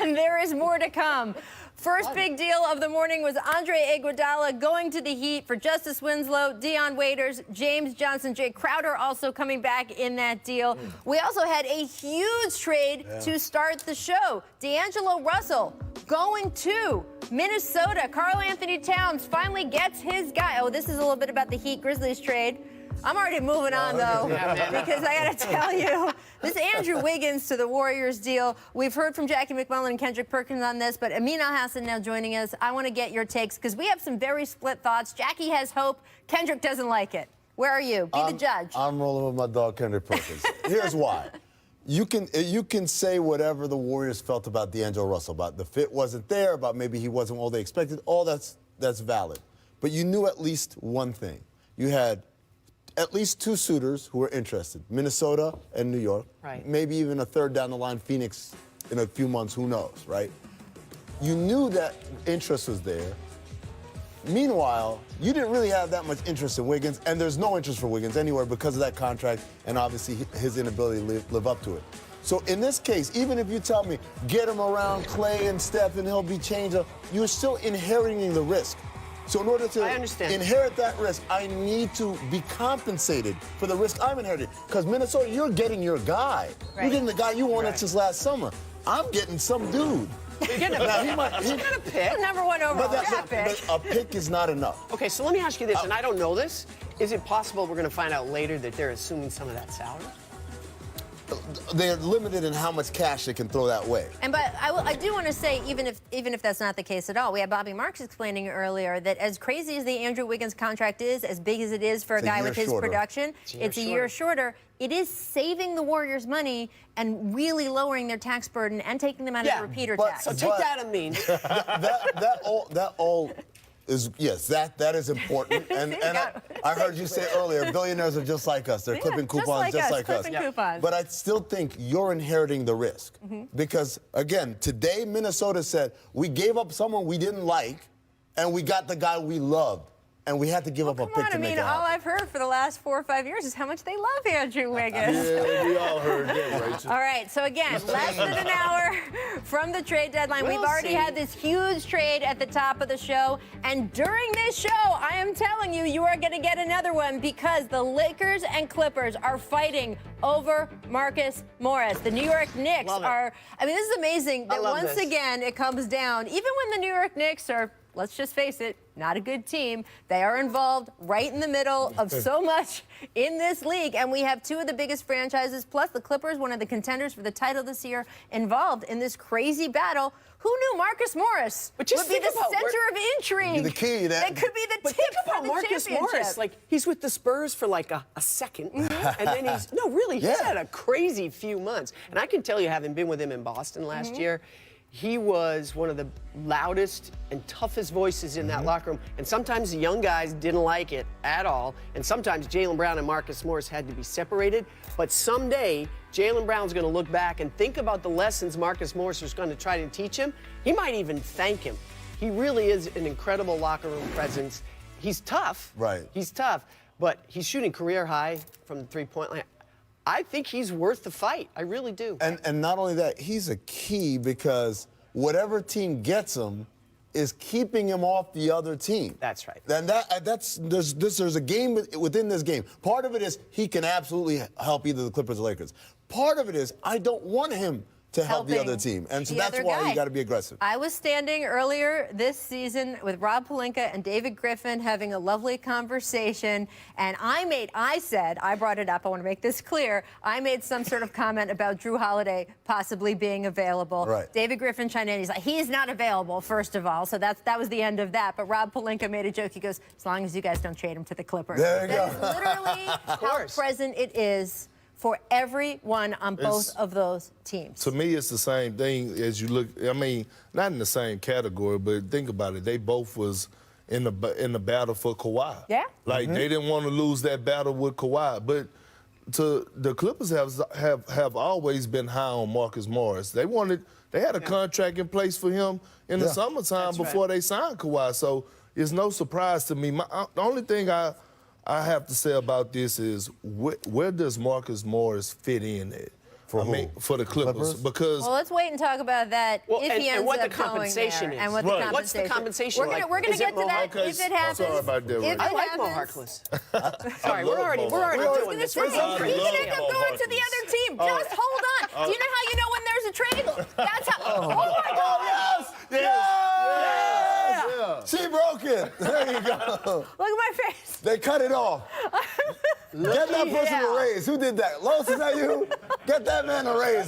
and there is more to come. First big deal of the morning was Andre Iguodala going to the Heat for Justice Winslow, Dion Waiters, James Johnson, Jay Crowder also coming back in that deal. We also had a huge trade to start the show. D'Angelo Russell going to Minnesota. Karl Anthony Towns finally gets his guy. Oh, this is a little bit about the Heat-Grizzlies trade. I'm already moving on, though, because I got to tell you, this Andrew Wiggins to the Warriors deal. We've heard from Jackie McMullen and Kendrick Perkins on this, but Amin Al-Hassan now joining us. I want to get your takes, because we have some very split thoughts. Jackie has hope. Kendrick doesn't like it. Where are you? Be the judge. I'm rolling with my dog, Kendrick Perkins. Here's why. You can say whatever the Warriors felt about D'Angelo Russell, about the fit wasn't there, about maybe he wasn't all they expected. All that's valid. But you knew at least one thing. You had at least two suitors who were interested, Minnesota and New York. Right. Maybe even a third down the line, Phoenix, in a few months, who knows, right? You knew that interest was there. Meanwhile, you didn't really have that much interest in Wiggins, and there's no interest for Wiggins anywhere because of that contract and obviously his inability to live up to it. So in this case, even if you tell me, get him around Clay and Steph and he'll be changed, you're still inheriting the risk. So in order to inherit that risk, I need to be compensated for the risk I'm inheriting. Because Minnesota, you're getting your guy. Right. You're getting the guy you wanted since last summer. I'm getting some dude. You're getting a pick. Number one overall draft pick. But a pick is not enough. Okay, so let me ask you this, and I don't know this. Is it possible we're going to find out later that they're assuming some of that salary? They're limited in how much cash they can throw that way. But I do want to say, even if that's not the case at all, we had Bobby Marks explaining earlier that as crazy as the Andrew Wiggins contract is, as big as it is for a guy with his production, it's a year shorter. It is saving the Warriors money and really lowering their tax burden and taking them out of the repeater tax. So take that, Amin. that all is, yes, that is important. And I heard you say earlier, billionaires are just like us. They're clipping coupons just like us. Coupons. But I still think you're inheriting the risk. Because, again, today Minnesota said, we gave up someone we didn't like, and we got the guy we loved. And we had to give up a pick to make it happen. All I've heard for the last 4 or 5 years is how much they love Andrew Wiggins. Yeah, we all heard that, Rachel. All right, so again, less than an hour from the trade deadline. We've already had this huge trade at the top of the show. And during this show, I am telling you, you are going to get another one because the Lakers and Clippers are fighting over Marcus Morris. The New York Knicks are, I mean, this is amazing that once again it comes down, even when the New York Knicks are, let's just face it, not a good team. They are involved right in the middle of so much in this league. And we have two of the biggest franchises, plus the Clippers, one of the contenders for the title this year, involved in this crazy battle. Who knew Marcus Morris would be the center of intrigue? The key that could be the tip about for the Marcus Morris. Like, he's with the Spurs for like a second, and then he's had a crazy few months. And I can tell you, having been with him in Boston last year, he was one of the loudest and toughest voices in that locker room. And sometimes the young guys didn't like it at all. And sometimes Jaylen Brown and Marcus Morris had to be separated. But someday, Jaylen Brown's going to look back and think about the lessons Marcus Morris was going to try to teach him. He might even thank him. He really is an incredible locker room presence. He's tough. Right. He's tough. But he's shooting career high from the three-point line. I think he's worth the fight. I really do. And not only that, he's a key because whatever team gets him is keeping him off the other team. That's right. And there's a game within this game. Part of it is he can absolutely help either the Clippers or Lakers. Part of it is I don't want him to help the other team. And so that's why you got to be aggressive. I was standing earlier this season with Rob Pelinka and David Griffin having a lovely conversation. And I said, I brought it up, I want to make this clear, I made some sort of comment about Drew Holiday possibly being available. Right. David Griffin chimed in, he's like, he's not available, first of all. So that was the end of that. But Rob Pelinka made a joke. He goes, as long as you guys don't trade him to the Clippers. There you that go. is literally how present it is for everyone on both of those teams. To me, it's the same thing as you look. I mean, not in the same category, but think about it. They both was in the battle for Kawhi. Yeah. Like they didn't want to lose that battle with Kawhi, but the Clippers have always been high on Marcus Morris. They had a contract in place for him in the summertime before they signed Kawhi. So it's no surprise to me. The only thing I have to say about this is where does Marcus Morris fit in at? For who? For the Clippers. Because Well, let's wait and talk about that Well, if he ends and what up the compensation going there, is. and what the Right. compensation. What's the compensation We're gonna, like? we're gonna Is it get to that Okay, if it I'm happens. sorry about that, If Rick. it I like Mo happens. Harkless. Sorry, we're love already Mo doing I this. was gonna say, I you love can end up Mo going to the Harkless. other team. Just hold on. Do you know how you know when there's a trade? That's how. Oh my God! Yeah! She broke it. There you go. Look at my face. They cut it off. Get that person a raise. Who did that? Lois, is that you? Get that man a raise.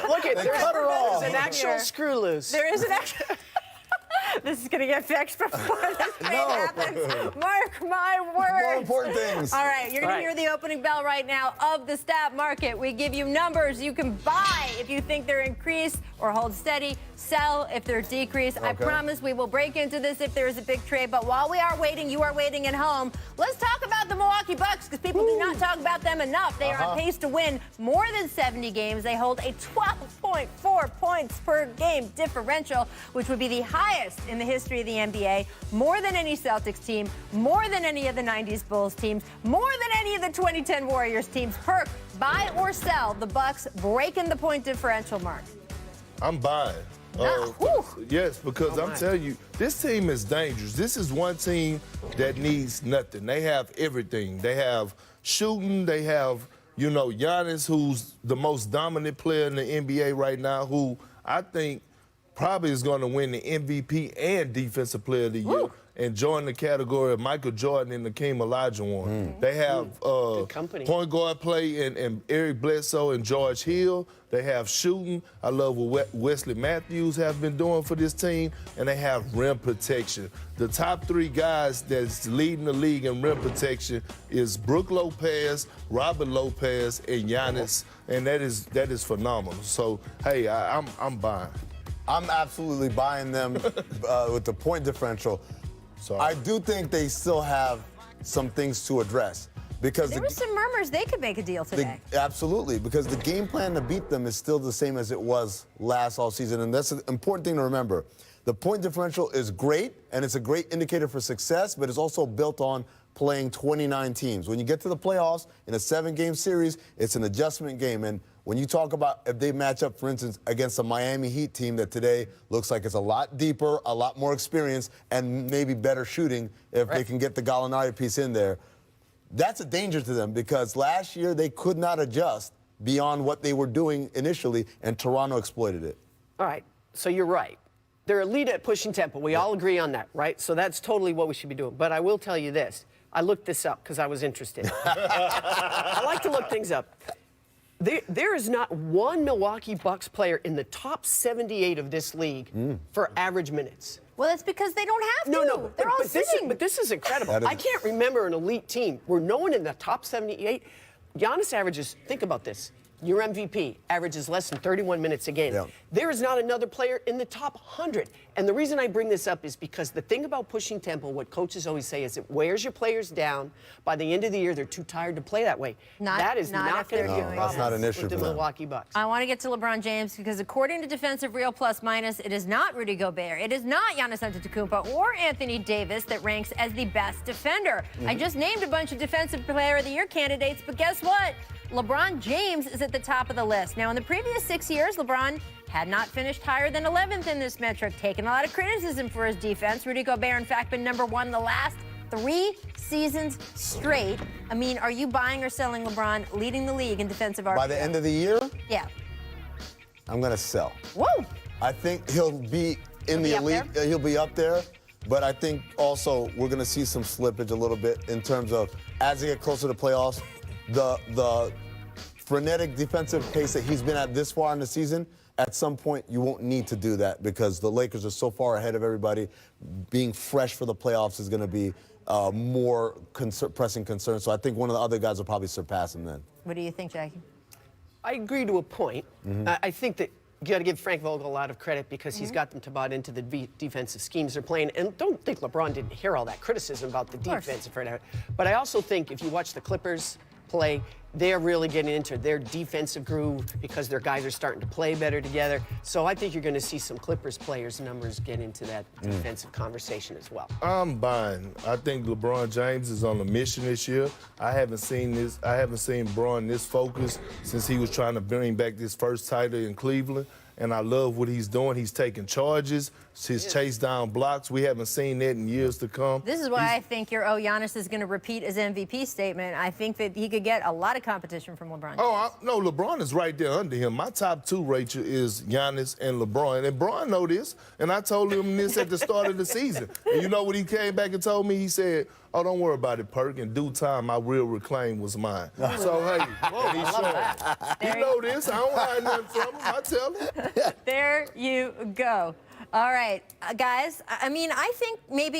Look at They cut her off. There's an actual Here. screw loose. There is an actual. This is gonna get fixed before this trade happens. Mark my words. More important things. All right, you're gonna Right. hear the opening bell right now of the stat market. We give you numbers you can buy if you think they're increased or hold steady, sell if they're decreased. I Okay. promise we will break into this if there is a big trade. But while we are waiting, you are waiting at home. Let's talk about the Milwaukee Bucks because people do not talk about them enough. They are on pace to win more than 70 games. They hold a 12.4 points per game differential, which would be the highest in the history of the NBA, more than any Celtics team, more than any of the 90s Bulls teams, more than any of the 2010 Warriors teams. Perk, buy or sell the Bucks breaking the point differential mark. I'm buying. Whew. Yes, because I'm telling you, this team is dangerous. This is one team that needs nothing. They have everything. They have shooting. They have, Giannis, who's the most dominant player in the NBA right now, who I think probably is going to win the MVP and Defensive Player of the Year and join the category of Michael Jordan and Hakeem Olajuwon. They have company. point guard play and Eric Bledsoe and George Hill. They have shooting. I love what Wesley Matthews have been doing for this team, and they have rim protection. The top three guys that's leading the league in rim protection is Brook Lopez, Robert Lopez, and Giannis, and that is phenomenal. So hey, I'm buying. I'm absolutely buying them with the point differential. Sorry. I do think they still have some things to address because There were some murmurs they could make a deal today. absolutely, because the game plan to beat them is still the same as it was last all season, and that's an important thing to remember. The point differential is great, and it's a great indicator for success, but it's also built on playing 29 teams. When you get to the playoffs in a 7-game series, it's an adjustment game, and when you talk about if they match up, for instance, against a Miami Heat team that today looks like it's a lot deeper, a lot more experienced, and maybe better shooting if they can get the Gallinari piece in there, that's a danger to them because last year they could not adjust beyond what they were doing initially, and Toronto exploited it. All right, so you're right. They're elite at pushing tempo. We all agree on that, right? So that's totally what we should be doing. But I will tell you this. I looked this up because I was interested. I like to look things up. There is not one Milwaukee Bucks player in the top 78 of this league for average minutes. Well, that's because they don't have to. No, They're all sitting. this is incredible. That is- I can't remember an elite team where no one in the top 78. Giannis averages, think about this. Your MVP averages less than 31 minutes a game. Yeah. There is not another player in the top 100. And the reason I bring this up is because the thing about pushing tempo, what coaches always say is it wears your players down. By the end of the year, they're too tired to play that way. that is not not if going they're to be a doing problem that. That's not an issue with the for them. Milwaukee Bucks. I want to get to LeBron James because according to Defensive Real Plus Minus, it is not Rudy Gobert, it is not Giannis Antetokounmpo or Anthony Davis that ranks as the best defender. I just named a bunch of Defensive Player of the Year candidates, but guess what? LeBron James is at the top of the list. Now, in the previous 6 years, LeBron had not finished higher than 11th in this metric, taking a lot of criticism for his defense. Rudy Gobert, in fact, been number one the last 3 seasons straight. I mean, are you buying or selling LeBron leading the league in defensive RPO? By the end of the year, Yeah. I'm going to sell. Whoa. I think he'll be in the Be up elite. there? He'll be up there. But I think also we're going to see some slippage a little bit in terms of as they get closer to playoffs, the frenetic defensive pace that he's been at this far in the season, at some point you won't need to do that because the Lakers are so far ahead of everybody. Being fresh for the playoffs is going to be more pressing concern. So I think one of the other guys will probably surpass him then. What do you think, Jackie? I agree to a point. I think that you got to give Frank Vogel a lot of credit because he's got them to buy into the defensive schemes they're playing. And don't think LeBron didn't hear all that criticism about the course. defense. But I also think if you watch the Clippers play, they're really getting into their defensive groove because their guys are starting to play better together. So I think you're going to see some Clippers players' numbers get into that defensive conversation as well. I'm buying. I think LeBron James is on a mission this year. I haven't seen Bron this focused since he was trying to bring back this first title in Cleveland. And I love what he's doing. He's taking charges, his chase down blocks. We haven't seen that in years to come. This is why I think your Giannis is going to repeat his MVP statement. I think that he could get a lot of competition from LeBron. No, LeBron is right there under him. My top two, Rachel, is Giannis and LeBron. And Bron know this, and I told him this at the start of the season. And you know what he came back and told me? He said, "Oh, don't worry about it, Perk. In due time, my real reclaim was mine." So, hey, and he's showing. He know this. I don't hide nothing from him. I tell him. There you go. All right, guys, I mean, I think maybe